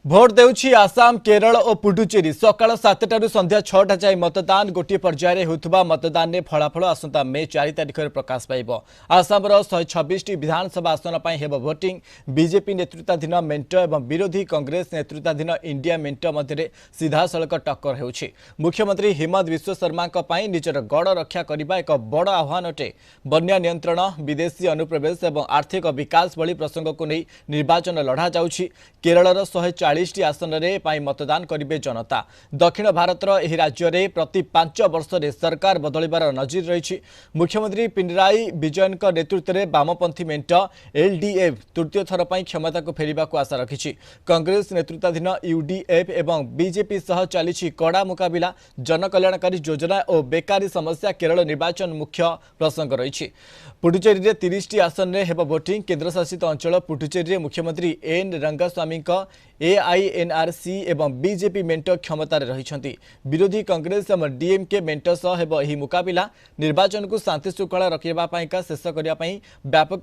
Vote देउछि Assam Kerala और पुडुचेरी सकाळ 7टारू संध्या 6टा जाए मतदान गोटे पर्यायर होउथबा मतदान ने फलाफल आसंता मे 4 तारिख में प्रकाश पाइब। आसामर 126 विधानसभा आसन पर हेब भोटिंग। बीजेपी नेतृत्वाधीन मेंट और विरोधी कांग्रेस नेतृत्वाधीन इंडिया मेंट मध्य सीधासलख टक्कर हेउछि। मुख्यमंत्री हिमंत विश्व शर्मा निजर गड़ रक्षा करने एक बड़ आह्वान अटे। बन्या नियंत्रण, विदेशी अनुप्रवेश और आर्थिक विकास भली प्रसंग को नहीं निर्वाचन लड़ा जाउछि। केरलर 140 आसन में मतदान करेंगे जनता। दक्षिण भारतर यह राज्य में प्रति 5 वर्ष में सरकार बदलबार नजीर रही। मुख्यमंत्री पिनराई विजयन नेतृत्व में वामपंथी मेंट एलडीएफ तृतीय थर पर क्षमता को फेरने को आशा रखी। कांग्रेस नेतृत्वाधीन यूडीएफ एवं बीजेपी सह चली कड़ा मुकाबला। जनकल्याणकारी योजना और बेकारी समस्या केरल निर्वाचन मुख्य प्रसंग रही। पुडुचेरी में 30 आसन में हेब भोटिंग। केन्द्रशासित अंचल पुडुचेरी मुख्यमंत्री एन रंगास्वामी एआईएनआरसी एवं बीजेपी मेंट क्षमतार रही। विरोधी कांग्रेस और डीएमके मेंट सह हेब यह मुकाबला। निर्वाचन को शांति श्रृंखला रखा शेष करने व्यापक